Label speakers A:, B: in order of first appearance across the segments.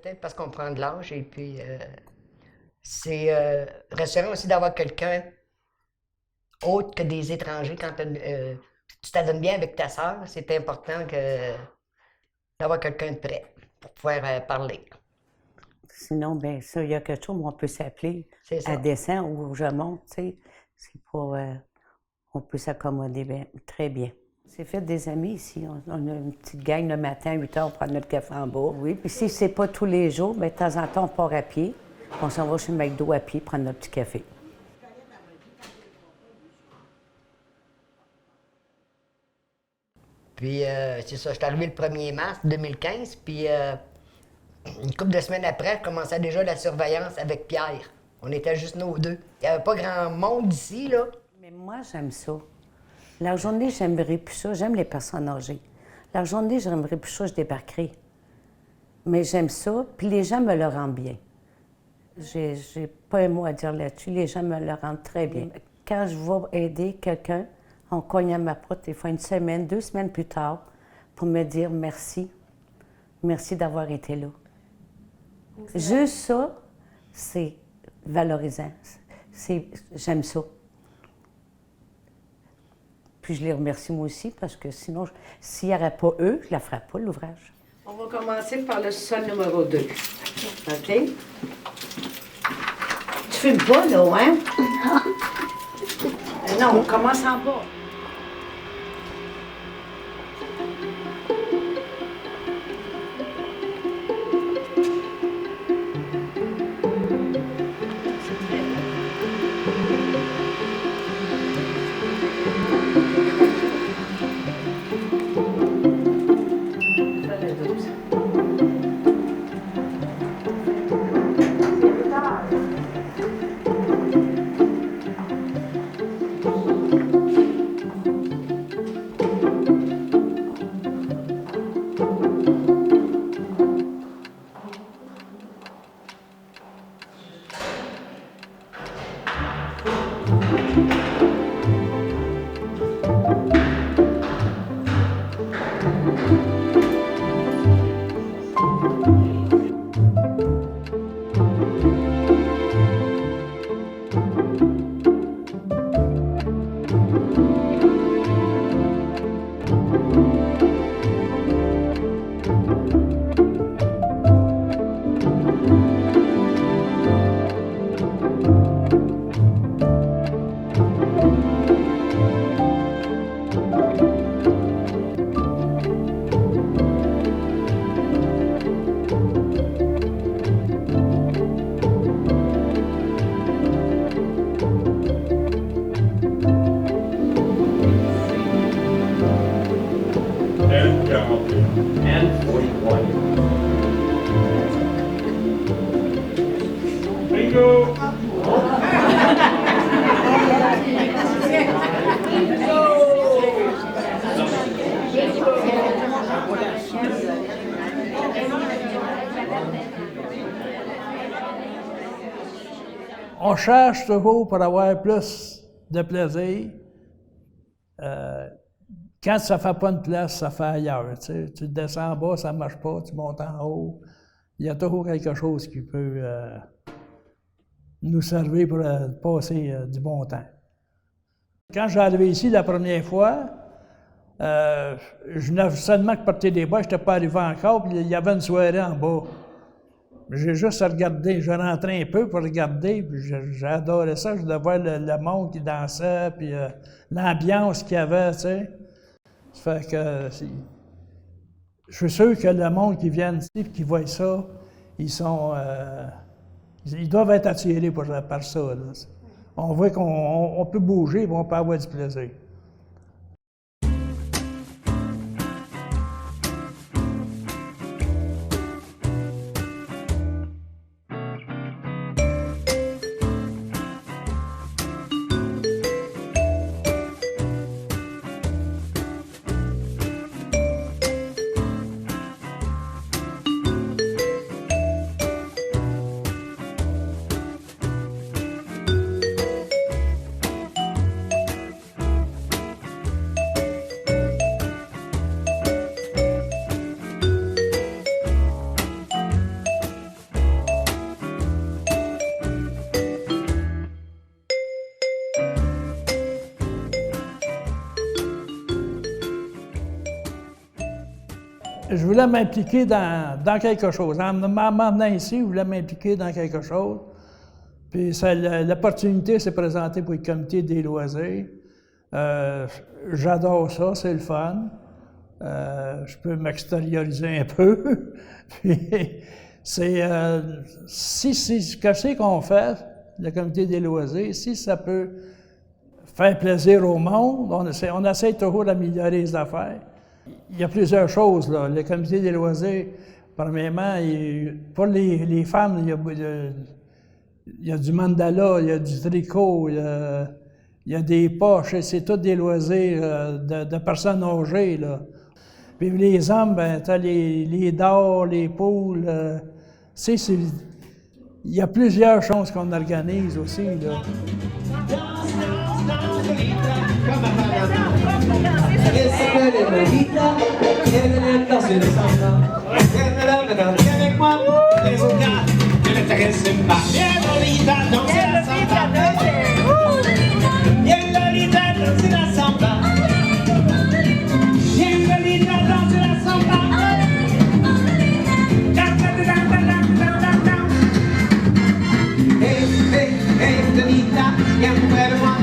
A: peut-être parce qu'on prend de l'âge et puis c'est rassurant aussi d'avoir quelqu'un autre que des étrangers quand tu t'adonnes bien avec ta sœur. C'est important d'avoir quelqu'un de prêt pour pouvoir parler.
B: Sinon, bien ça, il y a quelque chose où on peut s'appeler
A: C'est
B: à
A: ça.
B: descend ou je monte, tu sais. C'est pas... on peut s'accommoder très bien. C'est fait des amis ici. On a une petite gang le matin, à 8 heures, on prend notre café en bas. Oui, puis si c'est pas tous les jours, bien, de temps en temps, on part à pied. On s'en va chez le McDo à pied prendre notre petit café.
A: Puis c'est ça, je suis arrivé le 1er mars 2015, puis une couple de semaines après, je commençais déjà la surveillance avec Pierre. On était juste nous deux. Il n'y avait pas grand monde ici, là.
B: Mais moi, j'aime ça. La journée, j'aimerais plus ça. J'aime les personnes âgées. La journée, j'aimerais plus ça, je débarquerai. Mais j'aime ça, puis les gens me le rendent bien. J'ai pas un mot à dire là-dessus. Les gens me le rendent très bien. Quand je vais aider quelqu'un, on cogne à ma porte, des fois une semaine, 2 semaines plus tard, pour me dire merci. Merci d'avoir été là. Juste ça, c'est valorisant. J'aime ça. Puis je les remercie moi aussi parce que sinon, s'il n'y aurait pas eux, je ne la ferais pas, l'ouvrage. On va commencer par le sol numéro 2. OK? Tu fumes pas, là, hein? Non, on commence en bas.
C: And 41. Bingo!
D: On cherche toujours pour avoir plus de plaisir. Quand ça ne fait pas une place, ça fait ailleurs. Tu descends en bas, ça ne marche pas, tu montes en haut. Il y a toujours quelque chose qui peut nous servir pour passer du bon temps. Quand j'ai arrivé ici la première fois, je n'avais seulement que porter des bas, je n'étais pas arrivé encore, puis il y avait une soirée en bas. J'ai juste regardé, je rentrais un peu pour regarder, puis j'adorais ça, je devais voir le monde qui dansait, puis l'ambiance qu'il y avait, tu sais. Ça fait que je suis sûr que le monde qui vient ici et qui voit ça, ils doivent être attirés par ça. Là. On voit qu'on peut bouger et on peut avoir du plaisir. Je voulais m'impliquer dans quelque chose. En m'emmenant ici, je voulais m'impliquer dans quelque chose. Puis l'opportunité s'est présentée pour le comité des loisirs. J'adore ça, c'est le fun. Je peux m'extérioriser un peu. Puis c'est si ce que c'est qu'on fait, le comité des loisirs, si ça peut faire plaisir au monde, on essaie toujours d'améliorer les affaires. Il y a plusieurs choses, là. Le comité des loisirs, premièrement, pour les femmes, il y a du mandala, il y a du tricot, il y a des poches, c'est tous des loisirs de personnes âgées, là. Puis les hommes, ben, t'as les dards, les poules, il y a plusieurs choses qu'on organise aussi, là.
E: Elle s'appelle Lolita, elle aime danser le samba. Viens avec moi, les autres gars, ne l'intéressent pas. Viens Lolita, danser la samba. Viens Lolita, danser la samba. Viens Lolita, danser la samba. Hey, hey, hey, Lolita, viens près de moi.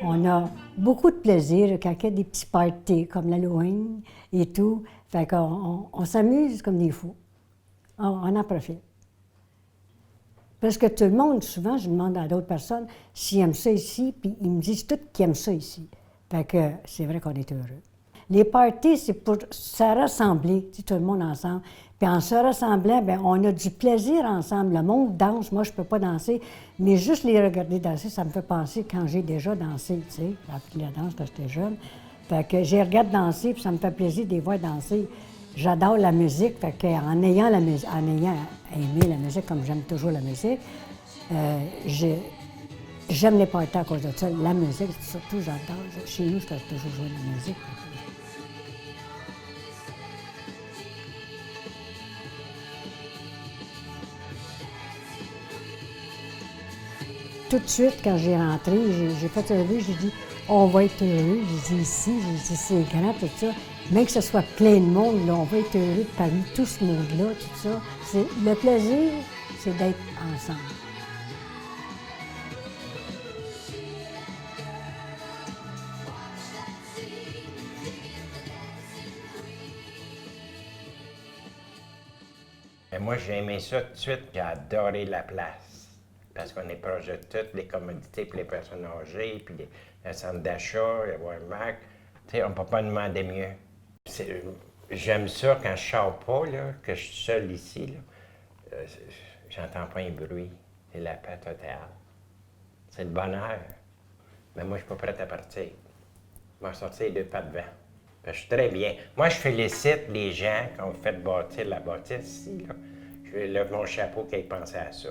F: On a beaucoup de plaisir quand il y a des petits parties comme l'Halloween et tout. Fait qu'on s'amuse comme des fous. On en profite. Parce que tout le monde, souvent, je demande à d'autres personnes s'ils aiment ça ici, puis ils me disent tous qu'ils aiment ça ici. Fait que c'est vrai qu'on est heureux. Les parties, c'est pour se rassembler, tout le monde ensemble. Puis en se rassemblant, bien, on a du plaisir ensemble. Le monde danse, moi je ne peux pas danser, mais juste les regarder danser, ça me fait penser quand j'ai déjà dansé, tu sais. J'ai appris la danse quand j'étais jeune. Fait que je les regarde danser, puis ça me fait plaisir de les voir danser. J'adore la musique, fait qu'en ayant aimé la musique comme j'aime toujours la musique, j'aime les parties à cause de ça. La musique, surtout, j'adore. Chez nous, je fais toujours jouer de la musique. Tout de suite, quand j'ai rentré, j'ai fait un revue, j'ai dit « on va être heureux ». J'ai dit « ici », j'ai dit « c'est grand, tout ça ». Même que ce soit plein de monde, là, on va être heureux parmi tout ce monde-là, tout ça. Le plaisir, c'est d'être ensemble.
G: Et moi, j'ai aimé ça tout de suite. J'ai adoré la place. Parce qu'on est proche de toutes les commodités pour les personnes âgées, puis le centre d'achat, le Walmart. Tu sais, on ne peut pas demander mieux. J'aime ça quand je ne sors pas, là, que je suis seul ici. J'entends pas un bruit. C'est la paix totale. C'est le bonheur. Mais moi, je ne suis pas prêt à partir. Je vais sortir les deux pas devant. Je suis très bien. Moi, je félicite les gens qui ont fait bâtir la bâtisse ici. Là. Je lève mon chapeau qu'ils aient pensé à ça.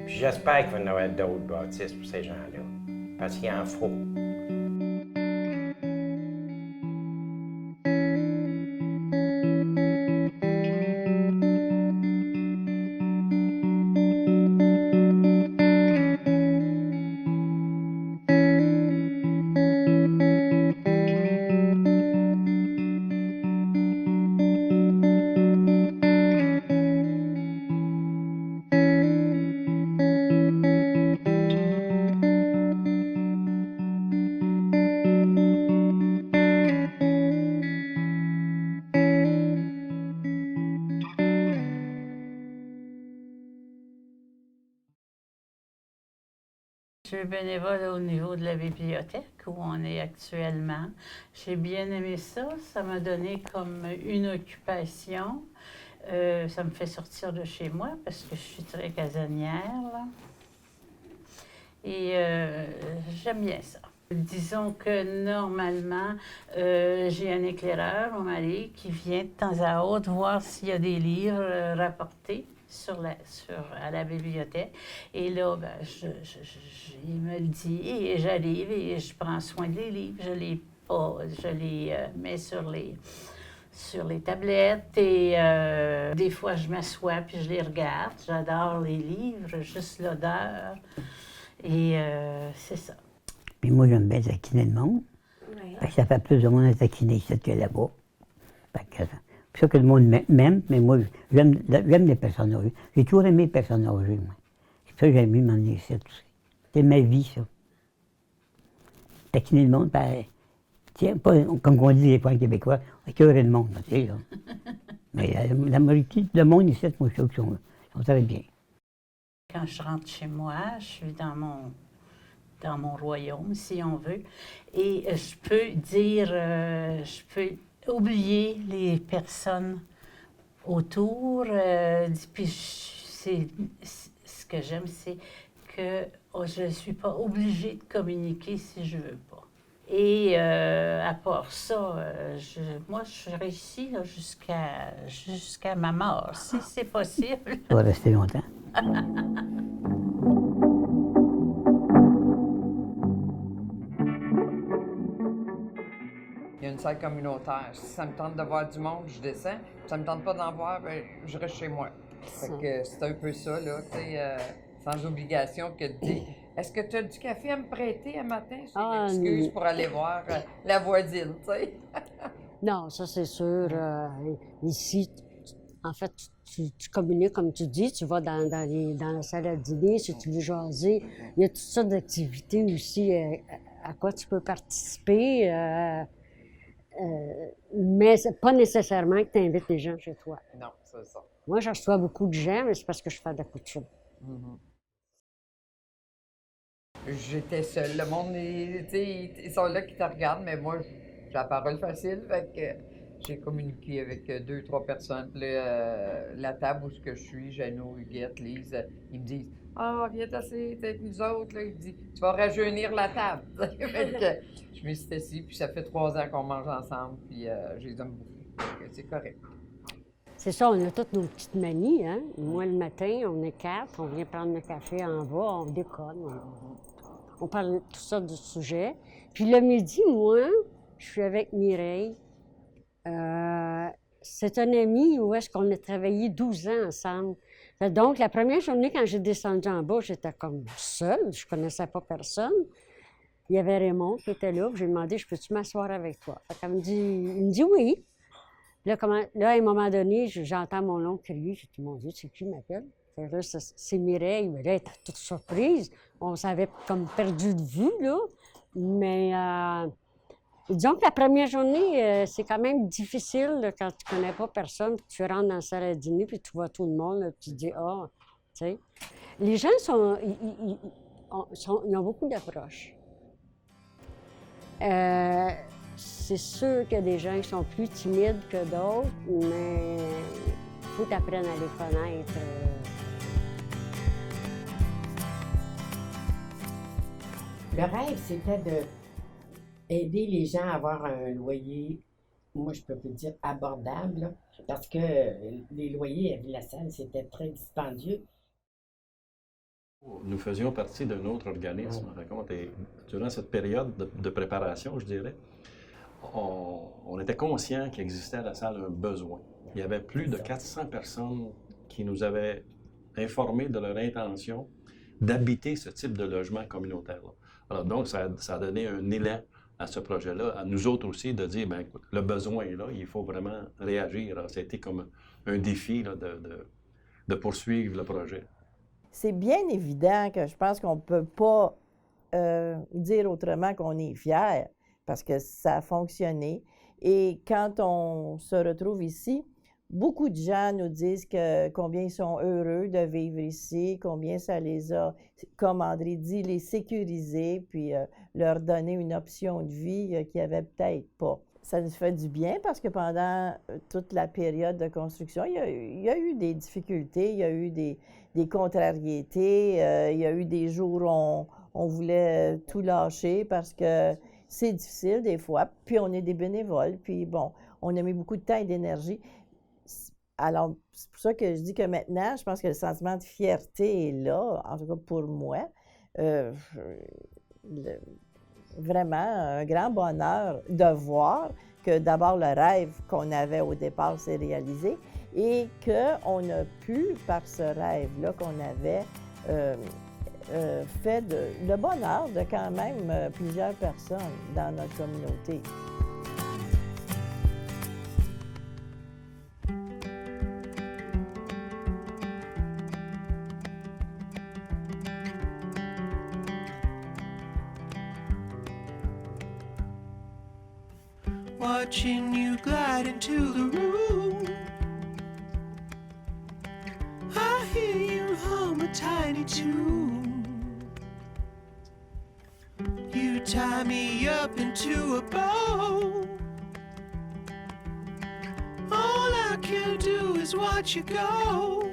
G: Puis j'espère qu'il va y en avoir d'autres bâtisses pour ces gens-là. Parce qu'il en faut.
H: Je suis bénévole au niveau de la bibliothèque où on est actuellement. J'ai bien aimé ça. Ça m'a donné comme une occupation. Ça me fait sortir de chez moi parce que je suis très casanière, là. Et j'aime bien ça. Disons que normalement, j'ai un éclaireur, mon mari, qui vient de temps à autre voir s'il y a des livres rapportés à la bibliothèque. Et là, ben, il me le dit et j'arrive et je prends soin des livres. Je les mets sur sur les tablettes et des fois je m'assois puis je les regarde. J'adore les livres, juste l'odeur et c'est ça.
I: Puis moi, j'aime bien taquiner le monde. Fait que ça fait plus de monde à taquiner ici que là-bas. Fait que c'est pour ça que le monde m'aime, mais moi, j'aime les personnes âgées. J'ai toujours aimé les personnes âgées, moi. C'est pour ça que j'aime mieux m'emmener ici aussi. C'est ma vie, ça. Taquiner le monde, ben, tiens, pas comme on dit des fois en québécois, écœurer le monde, tu sais, là. Mais la majorité du monde ici, moi, je trouve qu'ils sont très bien.
H: Quand je rentre chez moi, je suis dans mon royaume, si on veut, et je peux dire, je peux oublier les personnes autour. Puis ce que j'aime, c'est que je ne suis pas obligée de communiquer si je ne veux pas. Et à part ça, moi, je réussis là, jusqu'à ma mort, si c'est possible.
I: Ça va rester longtemps.
J: Il y a une salle communautaire. Si ça me tente de voir du monde, je descends. Si ça me tente pas d'en voir, ben, je reste chez moi. Fait que c'est un peu ça, là, tu sais, sans obligation que de dire « Est-ce que tu as du café à me prêter un matin? » C'est une excuse pour aller voir la voisine, tu sais.
F: Non, ça c'est sûr. Ici, en fait, tu communiques comme tu dis, tu vas dans la salle à dîner, si tu veux jaser. Il y a toutes sortes d'activités aussi à quoi tu peux participer. Mais c'est pas nécessairement que tu invites les gens chez toi.
J: Non, c'est ça.
F: Moi, je reçois beaucoup de gens, mais c'est parce que je fais de la couture.
J: J'étais seule. Le monde, ils sont là qui te regardent, mais moi, j'ai la parole facile. Fait que j'ai communiqué avec 2-3 personnes. Puis là, la table où je suis, Jeannot, Huguette, Lise, ils me disent « Ah, viens t'asseoir avec nous autres. » Là, ils me disent « Tu vas rajeunir la table. » Fait que je me suis assise, puis ça fait 3 ans qu'on mange ensemble, puis je les aime beaucoup. C'est correct.
F: C'est ça, on a toutes nos petites manies, hein? Moi, le matin, on est 4, on vient prendre le café en bas, on déconne, on parle de tout ça du sujet. Puis le midi, moi, je suis avec Mireille. C'est un ami où est-ce qu'on a travaillé 12 ans ensemble. Donc, la première journée, quand j'ai descendu en bas, j'étais comme seule, je connaissais pas personne. Il y avait Raymond qui était là, j'ai demandé « Je peux-tu m'asseoir avec toi? » Il me dit oui. Là, à un moment donné, j'entends mon oncle crier. J'ai dit, mon Dieu, c'est qui m'appelle? Là, c'est Mireille. Mais là, elle était toute surprise. On s'avait comme perdu de vue, là. Mais disons que la première journée, c'est quand même difficile là, quand tu connais pas personne, puis tu rentres dans la salle à dîner, puis tu vois tout le monde, là, puis tu te dis, ah, tu sais. Les gens ils ont beaucoup d'approches. C'est sûr qu'il y a des gens qui sont plus timides que d'autres, mais il faut t'apprendre à les connaître.
K: Le rêve, c'était d'aider les gens à avoir un loyer, moi je peux te dire abordable, là, parce que les loyers à Ville-la-Salle, c'était très dispendieux.
L: Nous faisions partie d'un autre organisme, et durant cette période de préparation, je dirais, on était conscient qu'il existait à la salle un besoin. Il y avait plus de 400 personnes qui nous avaient informés de leur intention d'habiter ce type de logement communautaire-là. Alors donc, ça a donné un élan à ce projet-là, à nous autres aussi, de dire, bien écoute, le besoin est là, il faut vraiment réagir. Alors, ça a été comme un défi là, de poursuivre le projet.
M: C'est bien évident que je pense qu'on ne peut pas dire autrement qu'on est fier parce que ça a fonctionné. Et quand on se retrouve ici, beaucoup de gens nous disent combien ils sont heureux de vivre ici, combien ça les a, comme André dit, les sécuriser, puis leur donner une option de vie qu'ils n'avaient peut-être pas. Ça nous fait du bien parce que pendant toute la période de construction, il y a eu des difficultés, il y a eu des contrariétés, il y a eu des jours où on voulait tout lâcher parce que c'est difficile des fois, puis on est des bénévoles, puis bon, on a mis beaucoup de temps et d'énergie. Alors, c'est pour ça que je dis que maintenant, je pense que le sentiment de fierté est là, en tout cas pour moi. vraiment un grand bonheur de voir que d'abord le rêve qu'on avait au départ s'est réalisé et qu'on a pu, par ce rêve-là qu'on avait, fait le bonheur de quand même plusieurs personnes dans notre communauté.
E: Watching you glide into the room, I hear you hum a tiny tune. You tie me up into a bow. All I can do is watch you go.